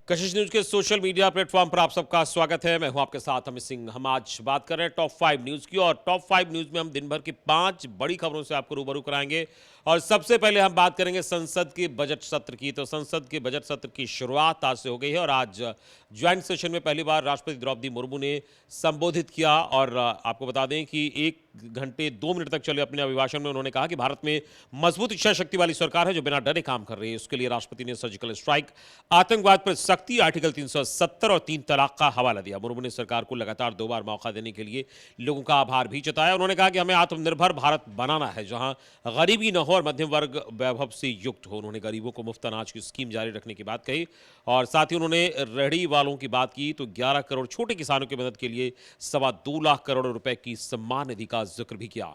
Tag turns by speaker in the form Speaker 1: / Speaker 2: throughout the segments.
Speaker 1: कशिश news के social media platform पर आप सबका स्वागत है। मैं हूं आपके साथ अमित सिंह। हम आज बात कर रहे हैं टॉप 5 न्यूज की, और टॉप 5 न्यूज में हम दिन भर की 5 बड़ी खबरों से आपको रूबरू कराएंगे। और सबसे पहले हम बात करेंगे संसद के बजट सत्र की। तो संसद के बजट सत्र की शुरुआत आज से हो गई है, और आज ज्वाइंट सेशन में पहली बार राष्ट्रपति द्रौपदी मुर्मू ने संबोधित किया। और आपको बता दें कि 1 घंटे 2 मिनट तक चले अपने अभिभाषण में उन्होंने कहा कि भारत में मजबूत इच्छा शक्ति वाली सरकार है जो बिना डरे काम कर रही है। उसके लिए राष्ट्रपति ने सर्जिकल स्ट्राइक, आतंकवाद पर सख्ती, आर्टिकल 370 और 3 तलाक का हवाला दिया। मुर्मू ने सरकार को लगातार 2 बार मौका देने के लिए लोगों का आभार भी जताया। उन्होंने कहा कि हमें आत्मनिर्भर भारत बनाना है जहां गरीबी न हो और मध्यम वर्ग वैभव से युक्त हो। उन्होंने गरीबों को मुफ्त अनाज की स्कीम जारी रखने की बात कही, और साथ ही उन्होंने रेहड़ी वालों की बात की तो 11 करोड़ छोटे किसानों की मदद के लिए 2.25 लाख करोड़ रुपए की सम्मान निधि का जिक्र भी किया।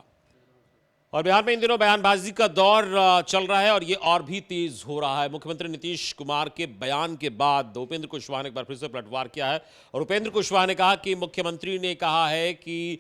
Speaker 1: और बिहार में इन दिनों बयानबाजी का दौर चल रहा है, और ये और भी तेज हो रहा है। मुख्यमंत्री नीतीश कुमार के बयान के बाद उपेंद्र कुशवाहा ने एक बार फिर से पलटवार किया है, और उपेंद्र कुशवाहा ने कहा कि मुख्यमंत्री ने कहा है कि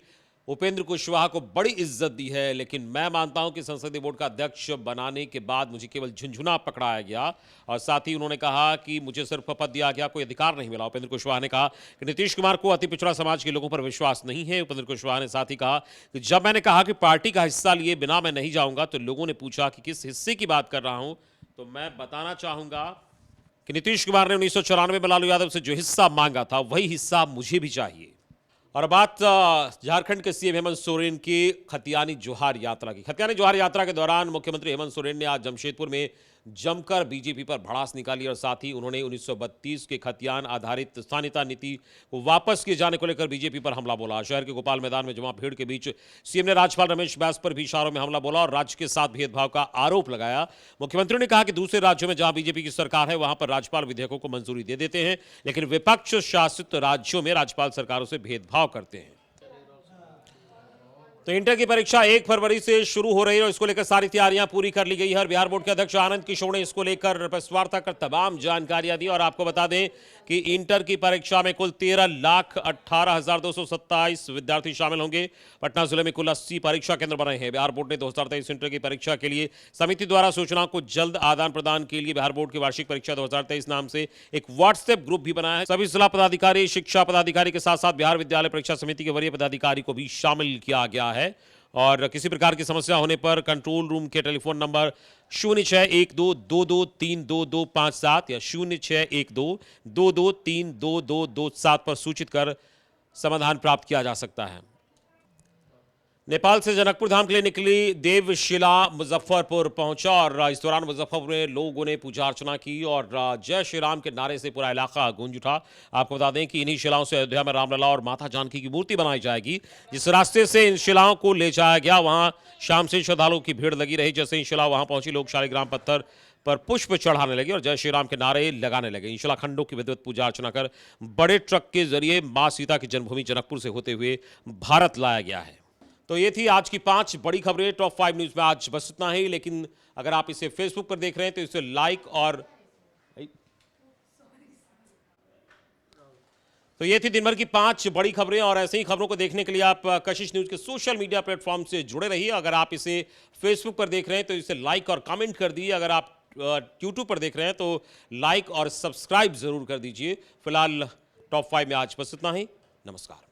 Speaker 1: उपेंद्र कुशवाहा को बड़ी इज्जत दी है, लेकिन मैं मानता हूं कि संसदीय बोर्ड का अध्यक्ष बनाने के बाद मुझे केवल झुंझुना पकड़ाया गया। और साथ ही उन्होंने कहा कि मुझे सिर्फ पद दिया गया, कोई अधिकार नहीं मिला। उपेंद्र कुशवाहा ने कहा कि नीतीश कुमार को अति पिछड़ा समाज के लोगों पर विश्वास नहीं है। उपेंद्र कुशवाहा ने साथ ही कहा कि जब मैंने कहा कि पार्टी का हिस्सा लिए बिना मैं नहीं जाऊंगा, तो लोगों ने पूछा कि किस हिस्से की बात कर रहा हूं, तो मैं बताना चाहूंगा कि नीतीश कुमार ने 1994 में लालू यादव से जो हिस्सा मांगा था वही हिस्सा मुझे भी चाहिए। और बात झारखंड के सीएम हेमंत सोरेन की खतियानी जोहार यात्रा की। खतियानी जोहार यात्रा के दौरान मुख्यमंत्री हेमंत सोरेन ने आज जमशेदपुर में जमकर बीजेपी पर भड़ास निकाली, और साथ ही उन्होंने 1932 के खतियान आधारित स्थानीयता नीति को वापस किए जाने को लेकर बीजेपी पर हमला बोला। शहर के गोपाल मैदान में जमा भीड़ के बीच सीएम ने राज्यपाल रमेश बैस पर भी इशारों में हमला बोला और राज्य के साथ भेदभाव का आरोप लगाया। मुख्यमंत्री ने कहा कि दूसरे राज्यों में जहां बीजेपी की सरकार है वहां पर राज्यपाल विधेयकों को मंजूरी दे देते हैं, लेकिन विपक्ष शासित राज्यों में राज्यपाल सरकारों से भेदभाव करते हैं। तो इंटर की परीक्षा 1 फरवरी से शुरू हो रही है, और इसको लेकर सारी तैयारियां पूरी कर ली गई है। बिहार बोर्ड के अध्यक्ष आनंद किशोर ने इसको लेकर प्रेस वार्ता कर तमाम जानकारियां दी। और आपको बता दें कि इंटर की परीक्षा में कुल 13,18,227 विद्यार्थी शामिल होंगे। पटना जिले में कुल 80 परीक्षा केंद्र बने हैं। बिहार बोर्ड ने 2023 इंटर की परीक्षा के लिए समिति द्वारा सूचनाओं को जल्द आदान प्रदान के लिए बिहार बोर्ड की वार्षिक परीक्षा 2023 नाम से एक व्हाट्सएप ग्रुप भी बनाया है। सभी जिला पदाधिकारी, शिक्षा पदाधिकारी के साथ साथ बिहार विद्यालय परीक्षा समिति के वरीय पदाधिकारी को भी शामिल किया गया है। और किसी प्रकार की समस्या होने पर कंट्रोल रूम के टेलीफोन नंबर 061222322257 या 061222322257 पर सूचित कर समाधान प्राप्त किया जा सकता है। नेपाल से जनकपुर धाम के लिए निकली देवशिला मुजफ्फरपुर पहुंचा, और इस दौरान मुजफ्फरपुर में लोगों ने पूजा अर्चना की और जय श्री राम के नारे से पूरा इलाका गूंज उठा। आपको बता दें कि इन्हीं शिलाओं से अयोध्या में रामलला और माता जानकी की मूर्ति बनाई जाएगी। जिस रास्ते से इन शिलाओं को ले जाया गया वहां शाम से श्रद्धालुओं की भीड़ लगी रही। जैसे इन शिला वहां पहुंची, लोग शालिग्राम पत्थर पर पुष्प चढ़ाने लगे और जय श्री राम के नारे लगाने लगे। इन शिलाखंडों की विधिवत पूजा अर्चना कर बड़े ट्रक के जरिए मां सीता की जन्मभूमि जनकपुर से होते हुए भारत लाया गया है। तो ये थी आज की 5 बड़ी खबरें टॉप 5 न्यूज में। आज बस इतना ही, लेकिन अगर आप इसे फेसबुक पर देख रहे हैं तो इसे लाइक और तो ये थी दिन भर की 5 बड़ी खबरें, और ऐसे ही खबरों को देखने के लिए आप कशिश न्यूज के सोशल मीडिया प्लेटफॉर्म से जुड़े रहिए। अगर आप इसे फेसबुक पर देख रहे हैं तो इसे लाइक और कमेंट कर दीजिए। अगर आप यूट्यूब पर देख रहे हैं तो लाइक और सब्सक्राइब जरूर कर दीजिए। फिलहाल टॉप 5 में आज बस इतना ही। नमस्कार।